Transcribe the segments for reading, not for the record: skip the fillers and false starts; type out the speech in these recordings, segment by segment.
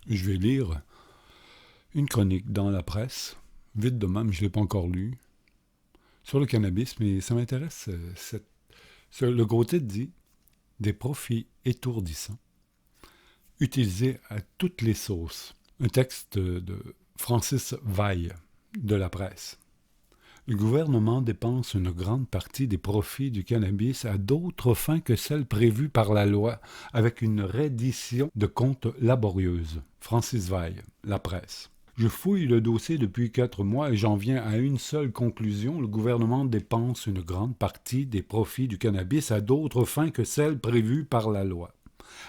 Je vais lire une chronique dans la presse, vite de même, je ne l'ai pas encore lu, sur le cannabis, mais ça m'intéresse. Le gros titre dit Des profits étourdissants, utilisés à toutes les sauces. Un texte de Francis Vaille, de la presse. Le gouvernement dépense une grande partie des profits du cannabis à d'autres fins que celles prévues par la loi, avec une reddition de comptes laborieuse. Francis Vaille, La Presse. Je fouille le dossier depuis 4 mois et j'en viens à une seule conclusion. Le gouvernement dépense une grande partie des profits du cannabis à d'autres fins que celles prévues par la loi,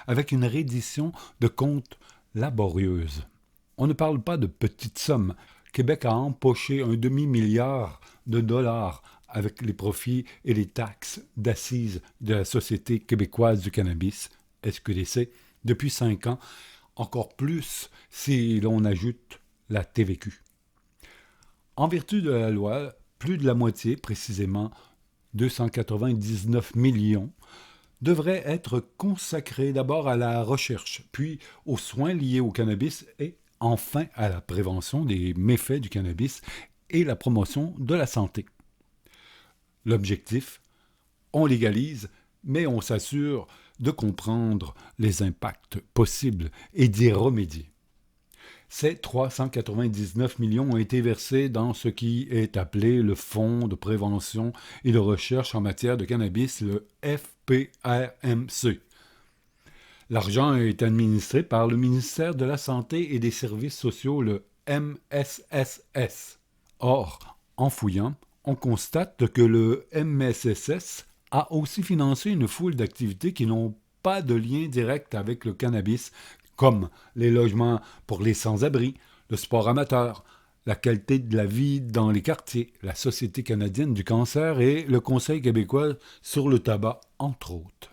avec une reddition de comptes laborieuse. On ne parle pas de petites sommes. Québec a empoché un demi-milliard de dollars avec les profits et les taxes d'assises de la Société québécoise du cannabis, SQDC, depuis 5 ans, encore plus si l'on ajoute la TVQ. En vertu de la loi, plus de la moitié, précisément 299 millions, devrait être consacré d'abord à la recherche, puis aux soins liés au cannabis et enfin à la prévention des méfaits du cannabis et la promotion de la santé. L'objectif, on légalise, mais on s'assure de comprendre les impacts possibles et d'y remédier. Ces 399 millions ont été versés dans ce qui est appelé le Fonds de prévention et de recherche en matière de cannabis, le FPRMC. L'argent est administré par le ministère de la Santé et des Services sociaux, le MSSS. Or, en fouillant, on constate que le MSSS a aussi financé une foule d'activités qui n'ont pas de lien direct avec le cannabis, comme les logements pour les sans-abri, le sport amateur, la qualité de la vie dans les quartiers, la Société canadienne du cancer et le Conseil québécois sur le tabac, entre autres.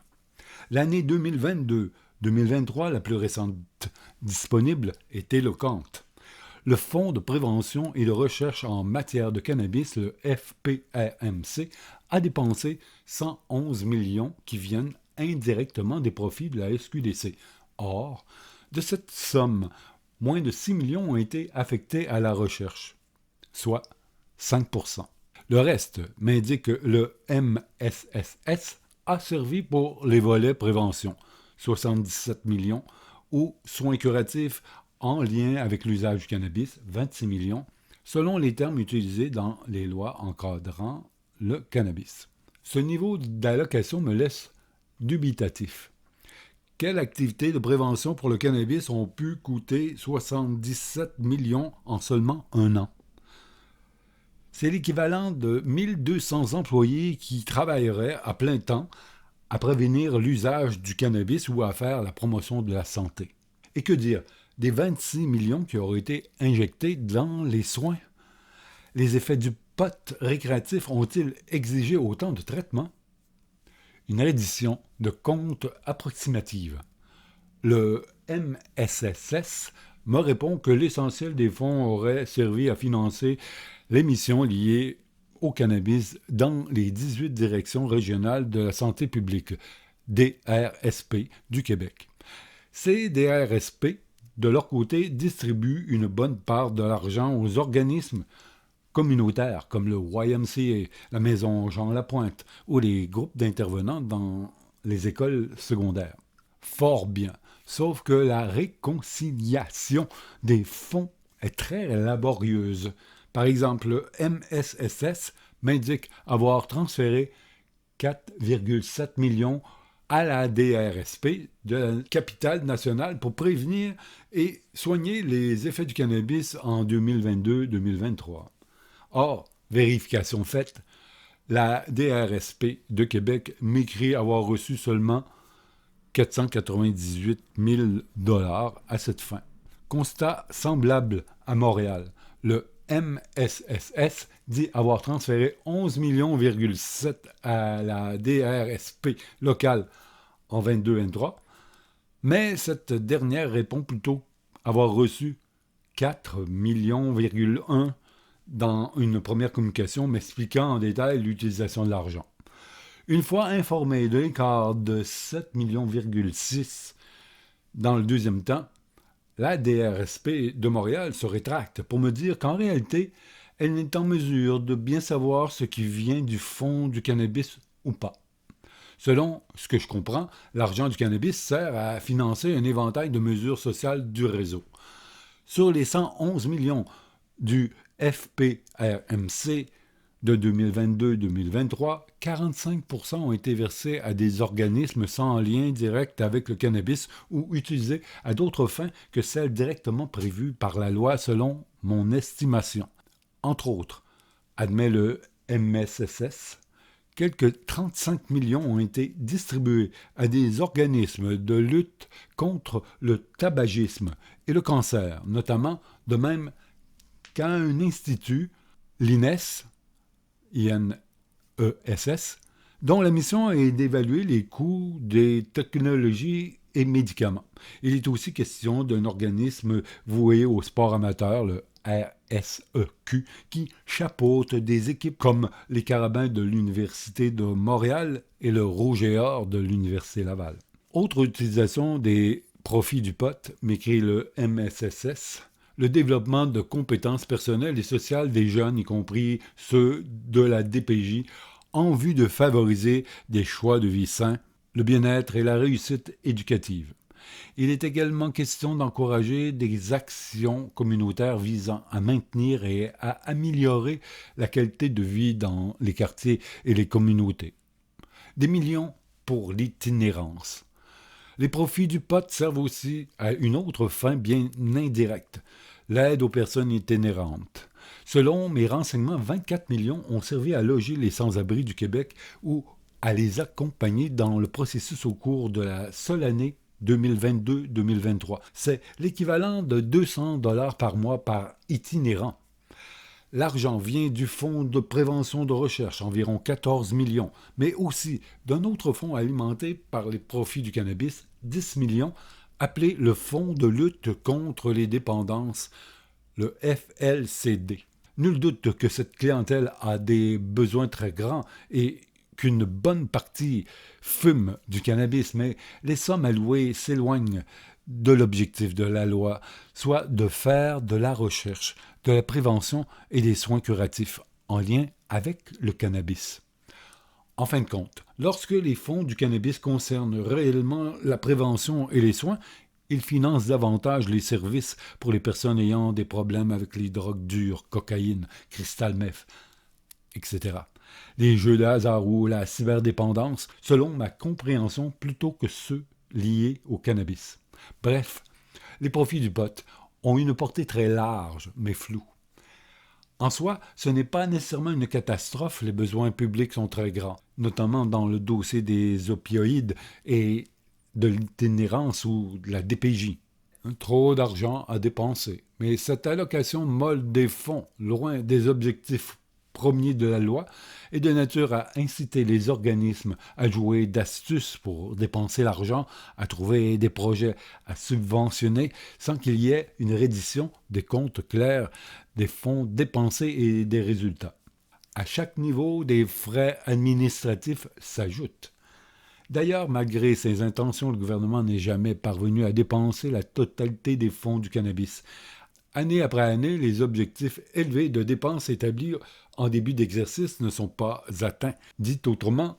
L'année 2022-2023, la plus récente disponible, est éloquente. Le Fonds de prévention et de recherche en matière de cannabis, le FPRMC, a dépensé 111 millions qui viennent indirectement des profits de la SQDC. Or, de cette somme, moins de 6 millions ont été affectés à la recherche, soit 5%. Le reste m'indique que le MSSS a servi pour les volets prévention, 77 millions, ou soins curatifs en lien avec l'usage du cannabis, 26 millions, selon les termes utilisés dans les lois encadrant le cannabis. Ce niveau d'allocation me laisse dubitatif. Quelles activités de prévention pour le cannabis ont pu coûter 77 millions en seulement un an? C'est l'équivalent de 1200 employés qui travailleraient à plein temps à prévenir l'usage du cannabis ou à faire la promotion de la santé. Et que dire des 26 millions qui auraient été injectés dans les soins? Les effets du pot récréatif ont-ils exigé autant de traitements? Une reddition de compte approximative. Le MSSS me répond que l'essentiel des fonds aurait servi à financer les missions liées au cannabis dans les 18 directions régionales de la santé publique, DRSP, du Québec. Ces DRSP, de leur côté, distribuent une bonne part de l'argent aux organismes communautaires comme le YMCA, la Maison Jean-Lapointe ou les groupes d'intervenants dans les écoles secondaires. Fort bien, sauf que la réconciliation des fonds est très laborieuse. Par exemple, le MSSS m'indique avoir transféré 4,7 millions à la DRSP de la capitale nationale pour prévenir et soigner les effets du cannabis en 2022-2023. Or, vérification faite, la DRSP de Québec m'écrit avoir reçu seulement 498 000 $ à cette fin. Constat semblable à Montréal. Le MSSS dit avoir transféré 11,7 millions à la DRSP locale en 22-23, mais cette dernière répond plutôt avoir reçu 4,1 millions dans une première communication m'expliquant en détail l'utilisation de l'argent. Une fois informé de l'écart de 7,6 millions dans le deuxième temps, La DRSP de Montréal se rétracte pour me dire qu'en réalité, elle n'est en mesure de bien savoir ce qui vient du fonds du cannabis ou pas. Selon ce que je comprends, l'argent du cannabis sert à financer un éventail de mesures sociales du réseau. Sur les 111 millions du FPRMC de 2022-2023, 45% ont été versés à des organismes sans lien direct avec le cannabis ou utilisés à d'autres fins que celles directement prévues par la loi selon mon estimation. Entre autres, admet le MSSS, quelques 35 millions ont été distribués à des organismes de lutte contre le tabagisme et le cancer, notamment de même qu'à un institut, l'INES, INESS, dont la mission est d'évaluer les coûts des technologies et médicaments. Il est aussi question d'un organisme voué au sport amateur, le RSEQ, qui chapeaute des équipes comme les Carabins de l'Université de Montréal et le Rouge et Or de l'Université Laval. Autre utilisation des profits du pot, m'écrit le MSSS, le développement de compétences personnelles et sociales des jeunes, y compris ceux de la DPJ, en vue de favoriser des choix de vie sains, le bien-être et la réussite éducative. Il est également question d'encourager des actions communautaires visant à maintenir et à améliorer la qualité de vie dans les quartiers et les communautés. Des millions pour l'itinérance. Les profits du pot servent aussi à une autre fin bien indirecte, l'aide aux personnes itinérantes. Selon mes renseignements, 24 millions ont servi à loger les sans-abri du Québec ou à les accompagner dans le processus au cours de la seule année 2022-2023. C'est l'équivalent de 200 $ par mois par itinérant. L'argent vient du fonds de prévention de recherche, environ 14 millions, mais aussi d'un autre fonds alimenté par les profits du cannabis, 10 millions, appelé le Fonds de lutte contre les dépendances, le FLCD. Nul doute que cette clientèle a des besoins très grands et qu'une bonne partie fume du cannabis, mais les sommes allouées s'éloignent de l'objectif de la loi, soit de faire de la recherche, de la prévention et des soins curatifs en lien avec le cannabis. En fin de compte, lorsque les fonds du cannabis concernent réellement la prévention et les soins, ils financent davantage les services pour les personnes ayant des problèmes avec les drogues dures, cocaïne, cristal meth, etc. Les jeux de hasard ou la cyberdépendance, selon ma compréhension, plutôt que ceux liés au cannabis. Bref, les profits du pot ont une portée très large, mais floue. En soi, ce n'est pas nécessairement une catastrophe, les besoins publics sont très grands, notamment dans le dossier des opioïdes et de l'itinérance ou de la DPJ. Trop d'argent à dépenser. Mais cette allocation molle des fonds, loin des objectifs premiers de la loi, est de nature à inciter les organismes à jouer d'astuces pour dépenser l'argent, à trouver des projets à subventionner sans qu'il y ait une reddition des comptes clairs des fonds dépensés et des résultats. À chaque niveau, des frais administratifs s'ajoutent. D'ailleurs, malgré ses intentions, le gouvernement n'est jamais parvenu à dépenser la totalité des fonds du cannabis. Année après année, les objectifs élevés de dépenses établis en début d'exercice ne sont pas atteints. Dit autrement,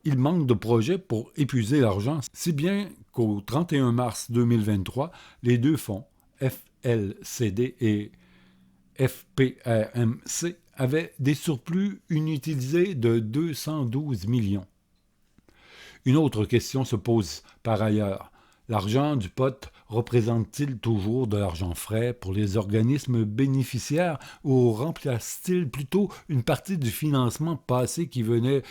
il manque de projets pour épuiser l'argent, si bien qu'au 31 mars 2023, les deux fonds, FLCD et FPRMC, avaient des surplus inutilisés de 212 millions. Une autre question se pose par ailleurs. L'argent du pot représente-t-il toujours de l'argent frais pour les organismes bénéficiaires ou remplace-t-il plutôt une partie du financement passé qui venait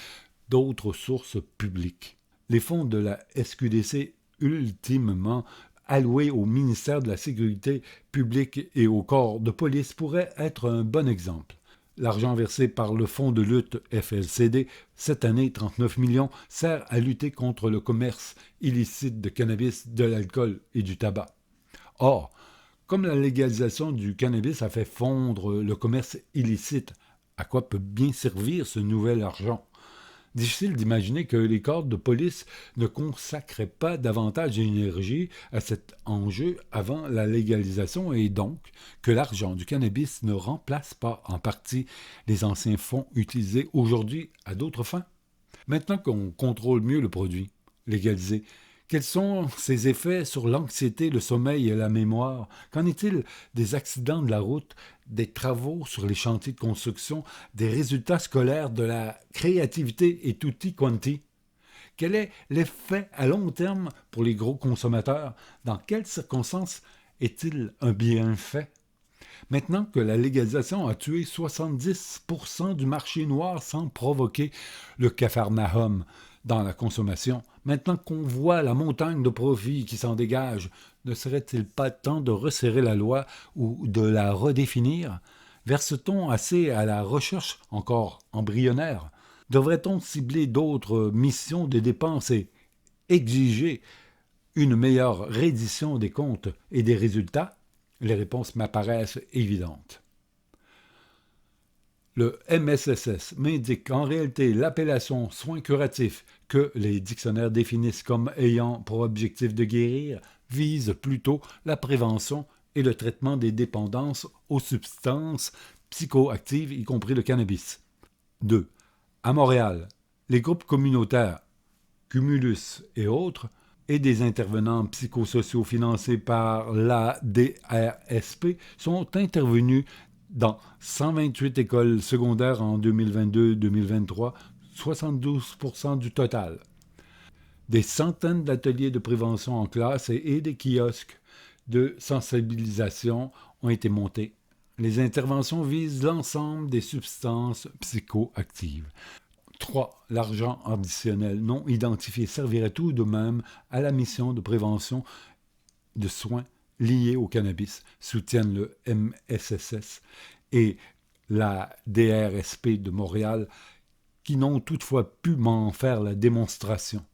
d'autres sources publiques? Les fonds de la SQDC, ultimement alloués au ministère de la Sécurité publique et au corps de police, pourraient être un bon exemple. L'argent versé par le fonds de lutte FLCD, cette année 39 millions, sert à lutter contre le commerce illicite de cannabis, de l'alcool et du tabac. Or, comme la légalisation du cannabis a fait fondre le commerce illicite, à quoi peut bien servir ce nouvel argent? Difficile d'imaginer que les corps de police ne consacraient pas davantage d'énergie à cet enjeu avant la légalisation et donc que l'argent du cannabis ne remplace pas en partie les anciens fonds utilisés aujourd'hui à d'autres fins. Maintenant qu'on contrôle mieux le produit légalisé, quels sont ses effets sur l'anxiété, le sommeil et la mémoire? Qu'en est-il des accidents de la route, des travaux sur les chantiers de construction, des résultats scolaires, de la créativité et tutti quanti? Quel est l'effet à long terme pour les gros consommateurs? Dans quelles circonstances est-il un bienfait? Maintenant que la légalisation a tué 70% du marché noir sans provoquer le capharnaüm dans la consommation, maintenant qu'on voit la montagne de profits qui s'en dégage, ne serait-il pas temps de resserrer la loi ou de la redéfinir? Verse-t-on assez à la recherche encore embryonnaire? Devrait-on cibler d'autres missions de dépenses et exiger une meilleure reddition des comptes et des résultats? Les réponses m'apparaissent évidentes. Le MSSS m'indique qu'en réalité, l'appellation soins curatifs que les dictionnaires définissent comme ayant pour objectif de guérir vise plutôt la prévention et le traitement des dépendances aux substances psychoactives, y compris le cannabis. 2. À Montréal, les groupes communautaires, Cumulus et autres, et des intervenants psychosociaux financés par la DRSP sont intervenus dans 128 écoles secondaires en 2022-2023, 72% du total. Des centaines d'ateliers de prévention en classe et des kiosques de sensibilisation ont été montés. Les interventions visent l'ensemble des substances psychoactives. 3. L'argent additionnel non identifié servirait tout de même à la mission de prévention de soins liés au cannabis, soutiennent le MSSS et la DRSP de Montréal, qui n'ont toutefois pu m'en faire la démonstration.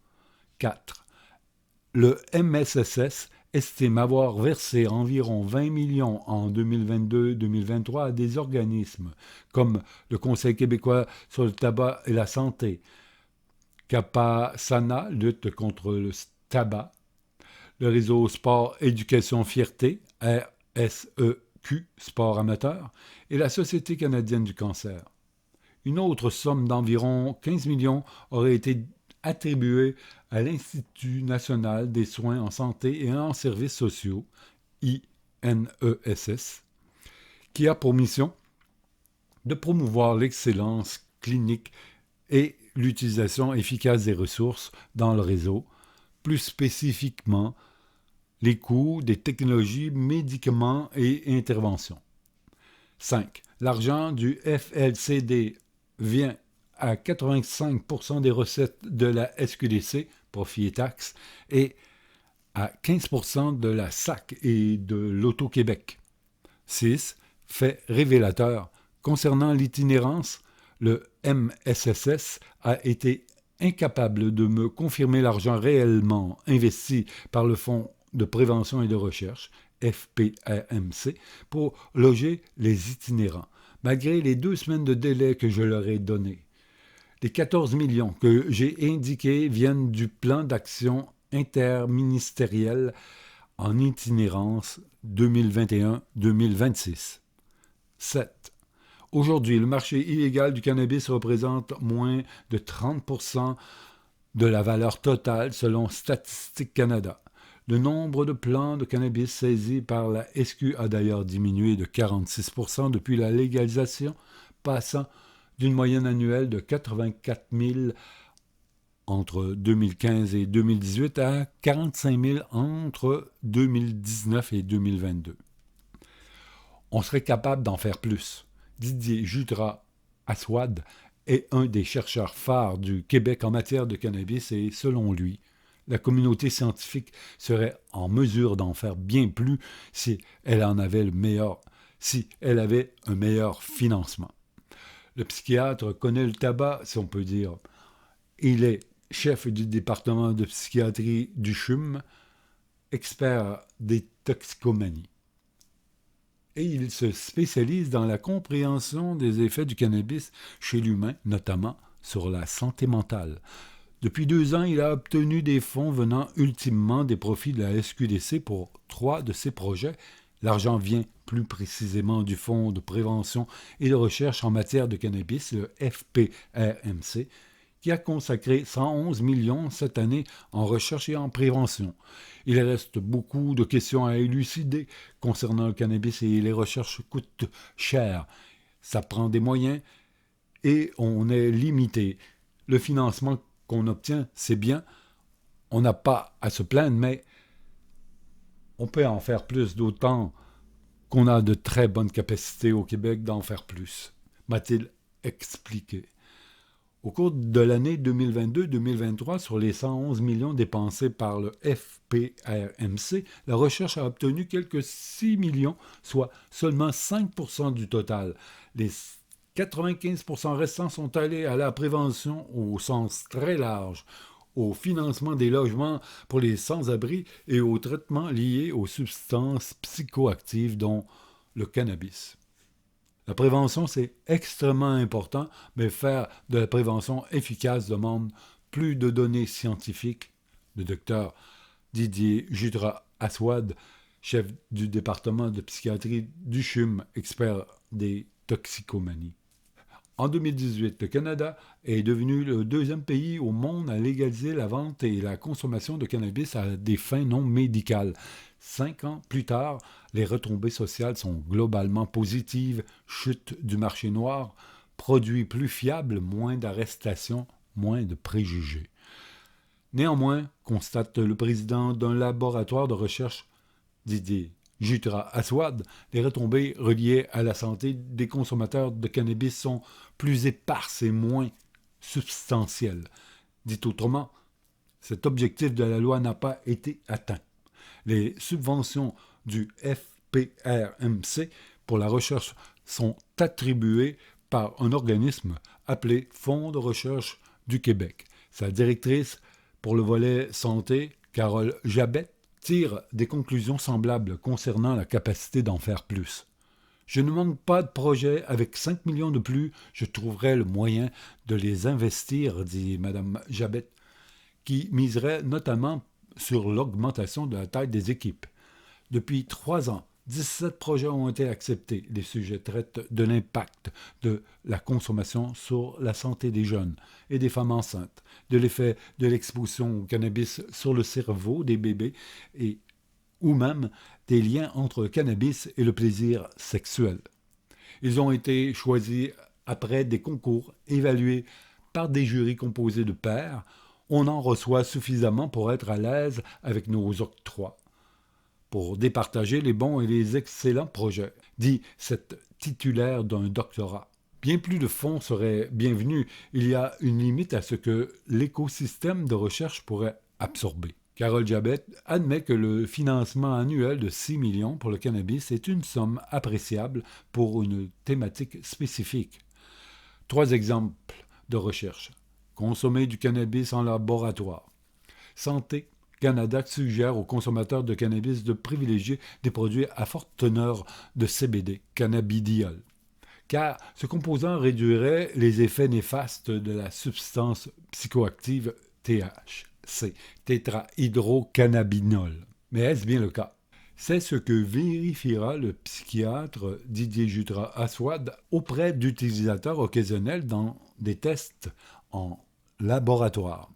4. Le MSSS estime avoir versé environ 20 millions en 2022-2023 à des organismes comme le Conseil québécois sur le tabac et la santé, Capasana, lutte contre le tabac, le réseau Sport Éducation Fierté, RSEQ, Sport Amateur, et la Société canadienne du cancer. Une autre somme d'environ 15 millions aurait été attribuée à l'Institut national des soins en santé et en services sociaux, INESS, qui a pour mission de promouvoir l'excellence clinique et l'utilisation efficace des ressources dans le réseau, plus spécifiquement les coûts des technologies, médicaments et interventions. 5. L'argent du FLCD vient à 85% des recettes de la SQDC, profit et taxes, et à 15% de la SAC et de l'Auto-Québec. 6. Fait révélateur. Concernant l'itinérance, le MSSS a été incapable de me confirmer l'argent réellement investi par le Fonds de prévention et de recherche, FPRMC, pour loger les itinérants, malgré les 2 semaines de délai que je leur ai donné. Les 14 millions que j'ai indiqués viennent du plan d'action interministériel en itinérance 2021-2026. 7. Aujourd'hui, le marché illégal du cannabis représente moins de 30% de la valeur totale selon Statistique Canada. Le nombre de plants de cannabis saisis par la SQ a d'ailleurs diminué de 46% depuis la légalisation, passant d'une moyenne annuelle de 84 000 entre 2015 et 2018 à 45 000 entre 2019 et 2022. On serait capable d'en faire plus. Didier Jutras-Aswad est un des chercheurs phares du Québec en matière de cannabis et, selon lui, la communauté scientifique serait en mesure d'en faire bien plus si elle avait un meilleur financement. Le psychiatre connaît le tabac, si on peut dire. Il est chef du département de psychiatrie du CHUM, expert des toxicomanies. Et il se spécialise dans la compréhension des effets du cannabis chez l'humain, notamment sur la santé mentale. Depuis 2 ans, il a obtenu des fonds venant ultimement des profits de la SQDC pour 3 de ses projets. L'argent vient plus précisément du Fonds de prévention et de recherche en matière de cannabis, le FPRMC, qui a consacré 111 millions cette année en recherche et en prévention. Il reste beaucoup de questions à élucider concernant le cannabis et les recherches coûtent cher. Ça prend des moyens et on est limité. Le financement qu'on obtient, c'est bien. On n'a pas à se plaindre, mais on peut en faire plus, d'autant qu'on a de très bonnes capacités au Québec d'en faire plus, m'a-t-il expliqué. Au cours de l'année 2022-2023, sur les 111 millions dépensés par le FPRMC, la recherche a obtenu quelques 6 millions, soit seulement 5% du total. Les 95% restants sont allés à la prévention au sens très large, au financement des logements pour les sans-abri et au traitement lié aux substances psychoactives, dont le cannabis. La prévention, c'est extrêmement important, mais faire de la prévention efficace demande plus de données scientifiques. Le docteur Didier Jutras-Aswad, chef du département de psychiatrie du CHUM, expert des toxicomanies. En 2018, le Canada est devenu le 2e pays au monde à légaliser la vente et la consommation de cannabis à des fins non médicales. 5 ans plus tard, les retombées sociales sont globalement positives. Chute du marché noir, produits plus fiables, moins d'arrestations, moins de préjugés. Néanmoins, constate le président d'un laboratoire de recherche, Didier Jutras-Aswad, les retombées reliées à la santé des consommateurs de cannabis sont plus éparses et moins substantielles. Dit autrement, cet objectif de la loi n'a pas été atteint. Les subventions du FPRMC pour la recherche sont attribuées par un organisme appelé Fonds de recherche du Québec. Sa directrice pour le volet santé, Carole Jabet, tire des conclusions semblables concernant la capacité d'en faire plus. Je ne manque pas de projets. Avec 5 millions de plus, je trouverai le moyen de les investir, dit Mme Jabet, qui miserait notamment sur l'augmentation de la taille des équipes. Depuis 3 ans, 17 projets ont été acceptés. Les sujets traitent de l'impact de la consommation sur la santé des jeunes et des femmes enceintes, de l'effet de l'exposition au cannabis sur le cerveau des bébés ou même des liens entre le cannabis et le plaisir sexuel. Ils ont été choisis après des concours évalués par des jurys composés de pairs. On en reçoit suffisamment pour être à l'aise avec nos octrois, pour départager les bons et les excellents projets, dit cette titulaire d'un doctorat. Bien plus de fonds seraient bienvenus. Il y a une limite à ce que l'écosystème de recherche pourrait absorber. Carole Jabet admet que le financement annuel de 6 millions pour le cannabis est une somme appréciable pour une thématique spécifique. 3 exemples de recherche. Consommer du cannabis en laboratoire. Santé Canada suggère aux consommateurs de cannabis de privilégier des produits à forte teneur de CBD, cannabidiol, car ce composant réduirait les effets néfastes de la substance psychoactive THC, tétrahydrocannabinol. Mais est-ce bien le cas? C'est ce que vérifiera le psychiatre Didier Jutras-Aswad auprès d'utilisateurs occasionnels dans des tests en laboratoire.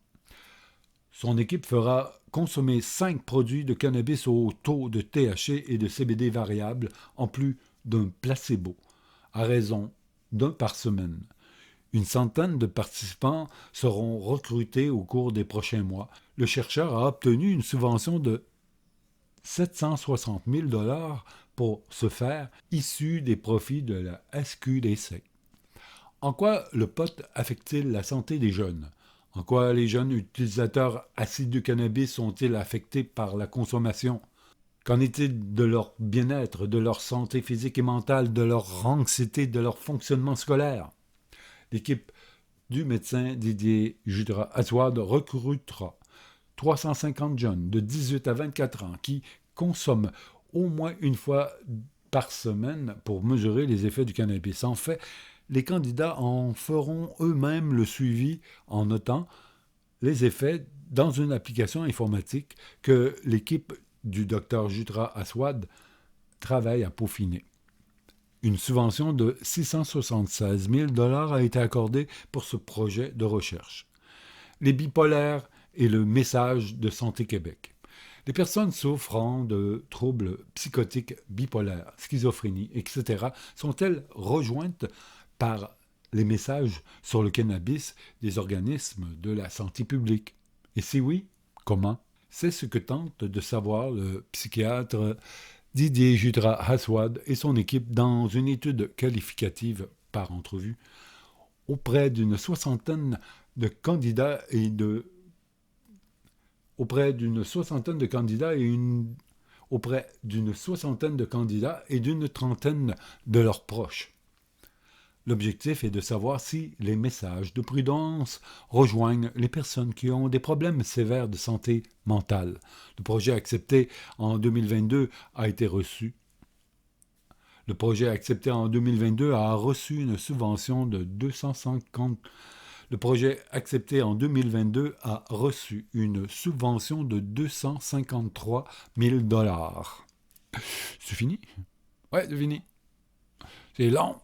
Son équipe fera consommer 5 produits de cannabis au taux de THC et de CBD variable, en plus d'un placebo, à raison d'1 par semaine. Une centaine de participants seront recrutés au cours des prochains mois. Le chercheur a obtenu une subvention de 760 000 $ pour ce faire, issue des profits de la SQDC. En quoi le pot affecte-t-il la santé des jeunes? En quoi les jeunes utilisateurs assidus de cannabis sont-ils affectés par la consommation? Qu'en est-il de leur bien-être, de leur santé physique et mentale, de leur anxiété, de leur fonctionnement scolaire? L'équipe du médecin Didier Jutras-Aswad recrutera 350 jeunes de 18 à 24 ans qui consomment au moins une fois par semaine pour mesurer les effets du cannabis. En fait, les candidats en feront eux-mêmes le suivi en notant les effets dans une application informatique que l'équipe du Dr Jutra Aswad travaille à peaufiner. Une subvention de 676 000 $ a été accordée pour ce projet de recherche. Les bipolaires et le message de Santé Québec. Les personnes souffrant de troubles psychotiques bipolaires, schizophrénie, etc. sont-elles rejointes par les messages sur le cannabis des organismes de la santé publique? Et si oui, comment? C'est ce que tente de savoir le psychiatre Didier Jutra-Aswad et son équipe dans une étude qualificative par entrevue auprès d'une soixantaine de candidats et de auprès d'une soixantaine de candidats et d'une trentaine de leurs proches. L'objectif est de savoir si les messages de prudence rejoignent les personnes qui ont des problèmes sévères de santé mentale. Le projet accepté en 2022 a été reçu. Le projet accepté en 2022 a reçu une subvention de 250. Le projet accepté en 2022 a reçu une subvention de 253 000 $. C'est fini? Ouais, c'est fini. C'est long.